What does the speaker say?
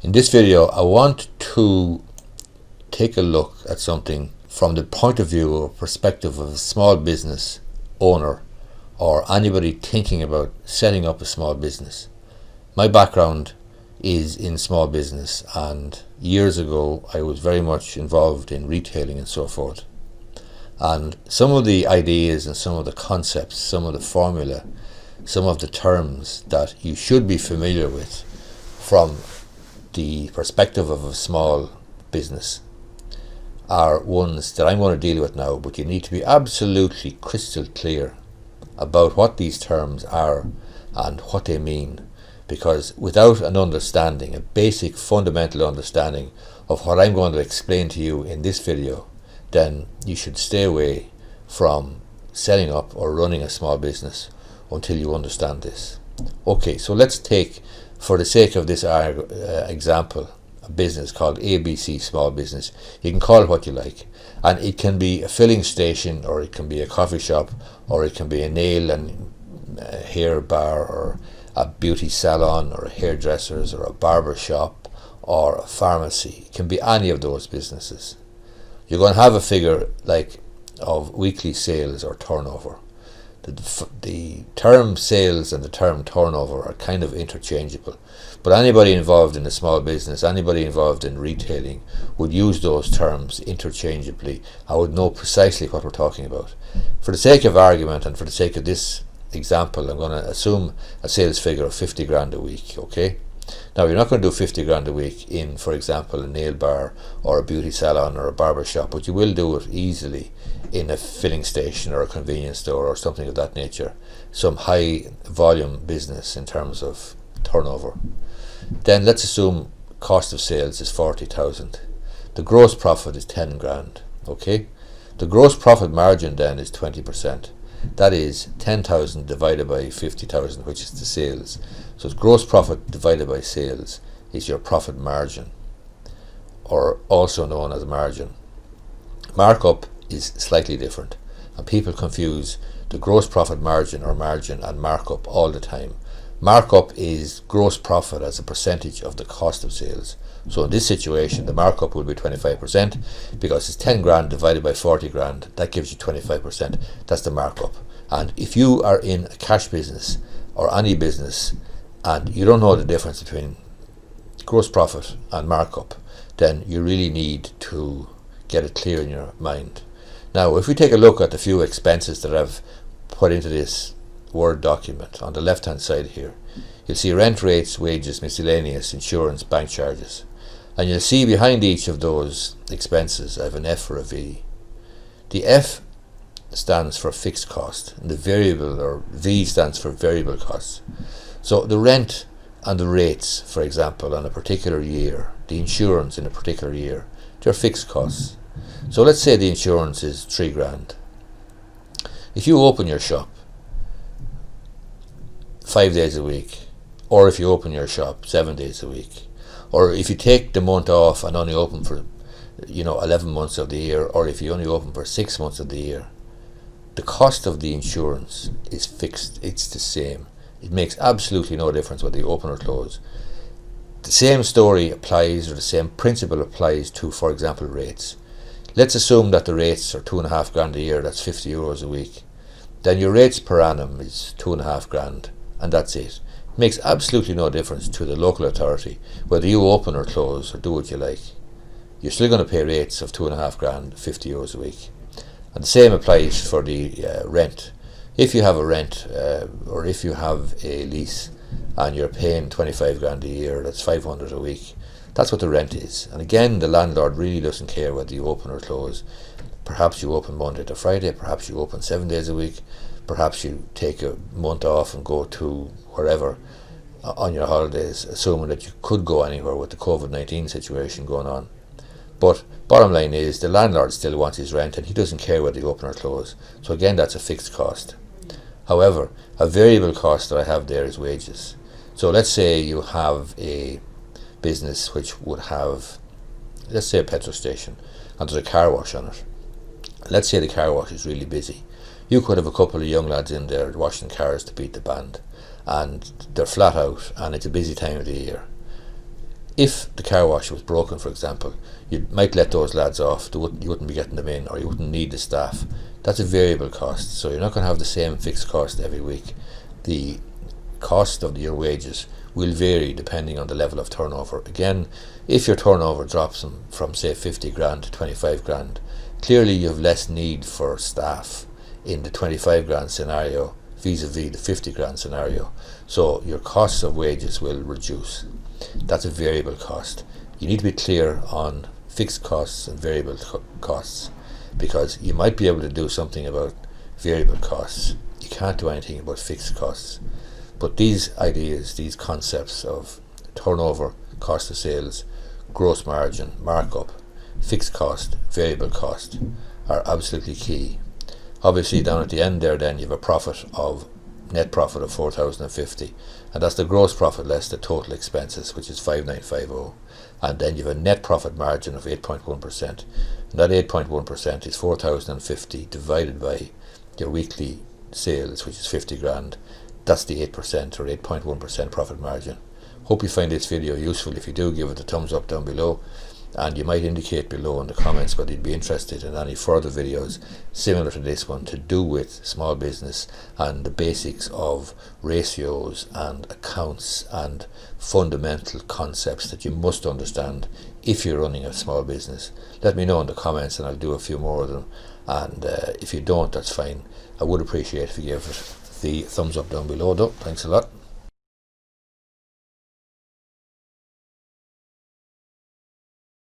In this video, I want to take a look at something from the point of view or perspective of a small business owner or anybody thinking about setting up a small business. My background is in small business, and years ago I was very much involved in retailing and so forth. And some of the ideas and some of the concepts, some of the formula, some of the terms that you should be familiar with from the perspective of a small business are ones that I'm going to deal with now, but you need to be absolutely crystal clear about what these terms are and what they mean, because without an understanding, a basic fundamental understanding of what I'm going to explain to you in this video, then you should stay away from setting up or running a small business until you understand this. Okay, so let's take, for the sake of this example, a business called ABC Small Business. You can call it what you like, and it can be a filling station, or it can be a coffee shop, or it can be a nail and hair bar, or a beauty salon, or a hairdressers, or a barber shop, or a pharmacy. It can be any of those businesses. You're going to have a figure like of weekly sales or turnover. The term sales and the term turnover are kind of interchangeable, but anybody involved in a small business, anybody involved in retailing would use those terms interchangeably. I would know precisely what we're talking about. For the sake of argument and for the sake of this example, I'm going to assume a sales figure of 50 grand a week, okay? Now, you're not going to do 50 grand a week in, for example, a nail bar or a beauty salon or a barber shop, but you will do it easily in a filling station or a convenience store or something of that nature, some high volume business in terms of turnover. Then let's assume cost of sales is 40,000. The gross profit is 10 grand, okay? The gross profit margin then is 20%. That is 10,000 divided by 50,000, which is the sales. So it's gross profit divided by sales is your profit margin, or also known as margin. Markup is slightly different, and people confuse the gross profit margin or margin and markup all the time. Markup is gross profit as a percentage of the cost of sales. So in this situation, the markup will be 25%, because it's 10 grand divided by 40 grand. That gives you 25%. That's the markup. And if you are in a cash business or any business and you don't know the difference between gross profit and markup, then you really need to get it clear in your mind. Now, if we take a look at the few expenses that I've put into this Word document on the left hand side here, you'll see rent, rates, wages, miscellaneous, insurance, bank charges. And you'll see behind each of those expenses I have an F or a V. The F stands for fixed cost, and the variable or V stands for variable costs. So the rent and the rates, for example, on a particular year, the insurance in a particular year, they're fixed costs. So let's say the insurance is 3 grand. If you open your shop 5 days a week, or if you open your shop 7 days a week, or if you take the month off and only open for 11 months of the year, or if you only open for 6 months of the year, the cost of the insurance is fixed. It's the same. It makes absolutely no difference whether you open or close. The same story applies, or the same principle applies to, for example, rates. Let's assume that the rates are 2.5 grand a year. That's 50 euros a week. Then your rates per annum is 2.5 grand, and that's it. It makes absolutely no difference to the local authority whether you open or close or do what you like. You're still going to pay rates of 2.5 grand, 50 euros a week. And the same applies for the rent. If you have a rent or if you have a lease and you're paying 25 grand a year, that's 500 a week. That's what the rent is. And again, the landlord really doesn't care whether you open or close. Perhaps you open Monday to Friday, perhaps you open 7 days a week, perhaps you take a month off and go to wherever on your holidays, assuming that you could go anywhere with the COVID-19 situation going on. But bottom line is, the landlord still wants his rent, and he doesn't care whether you open or close. So again, that's a fixed cost. However, a variable cost that I have there is wages. So let's say you have a business which would have, let's say, a petrol station, and there's a car wash on it. Let's say the car wash is really busy. You could have a couple of young lads in there washing cars to beat the band, and they're flat out, and it's a busy time of the year. If the car wash was broken, for example, you might let those lads off. You wouldn't be getting them in, or you wouldn't need the staff. That's a variable cost, so you're not going to have the same fixed cost every week. The cost of your wages will vary depending on the level of turnover. Again, if your turnover drops from say 50 grand to 25 grand, clearly you have less need for staff in the 25 grand scenario vis-a-vis the 50 grand scenario. So your costs of wages will reduce. That's a variable cost. You need to be clear on fixed costs and variable costs, because you might be able to do something about variable costs. You can't do anything about fixed costs. But these ideas, these concepts of turnover, cost of sales, gross margin, markup, fixed cost, variable cost are absolutely key. Obviously down at the end there then you have a net profit of 4,050, and that's the gross profit less the total expenses, which is 5,950, and then you have a net profit margin of 8.1%, and that 8.1% is 4,050 divided by your weekly sales, which is 50 grand. That's the 8% or 8.1% profit margin. Hope you find this video useful. If you do, give it a thumbs up down below, and you might indicate below in the comments whether you'd be interested in any further videos similar to this one to do with small business and the basics of ratios and accounts and fundamental concepts that you must understand if you're running a small business. Let me know in the comments and I'll do a few more of them, and if you don't, that's fine. I would appreciate if you give it the thumbs up down below though. Thanks a lot.